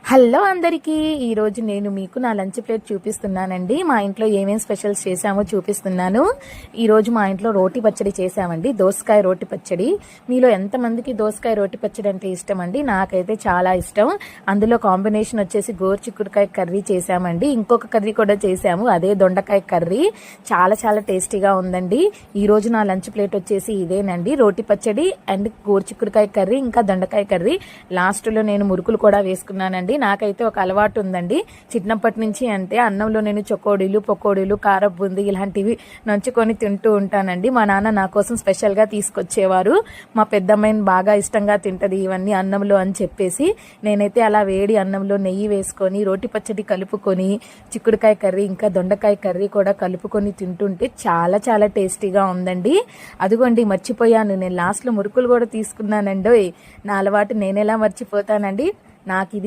Hello అందరికీ, ఈరోజు నేను మీకు నా లంచ్ ప్లేట్ చూపిస్తున్నానండి. మా ఇంట్లో ఏమేమి స్పెషల్స్ చేసామో చూపిస్తున్నాను. ఈరోజు మా ఇంట్లో రోటి పచ్చడి చేసామండి, దోసకాయ రోటి పచ్చడి. మీలో ఎంతమందికి దోసకాయ రోటి పచ్చడి అంటే ఇష్టం అండి? నాకైతే చాలా ఇష్టం. అందులో కాంబినేషన్ వచ్చేసి గోరుచిక్కుడుకాయ కర్రీ చేసామండి. ఇంకొక కర్రీ కూడా చేసాము, అదే దొండకాయ కర్రీ. చాలా చాలా టేస్టీగా ఉందండి. ఈరోజు నా లంచ్ ప్లేట్ వచ్చేసి ఇదేనండి, రోటి పచ్చడి అండ్ గోరుచిక్కుడుకాయ కర్రీ, ఇంకా దొండకాయ కర్రీ. లాస్ట్లో నేను మురుకులు కూడా వేసుకున్నానండి. నాకైతే ఒక అలవాటు ఉందండి చిన్నప్పటి నుంచి, అంటే అన్నంలో నేను చకోడీలు, పకోడీలు, కారం బూంది ఇలాంటివి నంచుకొని తింటూ ఉంటానండి. మా నాన్న నా కోసం స్పెషల్గా తీసుకొచ్చేవారు. మా పెద్దమ్మాయిని బాగా ఇష్టంగా తింటది ఇవన్నీ అన్నంలో అని చెప్పేసి, నేనైతే అలా వేడి అన్నంలో నెయ్యి వేసుకొని రోటి పచ్చడి కలుపుకొని, చిక్కుడుకాయ కర్రీ ఇంకా దొండకాయ కర్రీ కూడా కలుపుకొని తింటుంటే చాలా చాలా టేస్టీగా ఉందండి. అదిగోండి మర్చిపోయాను, నేను లాస్ట్లో మురుకులు కూడా తీసుకున్నానండి. నా అలవాటు నేనెలా మర్చిపోతానండి. నాకు ఇది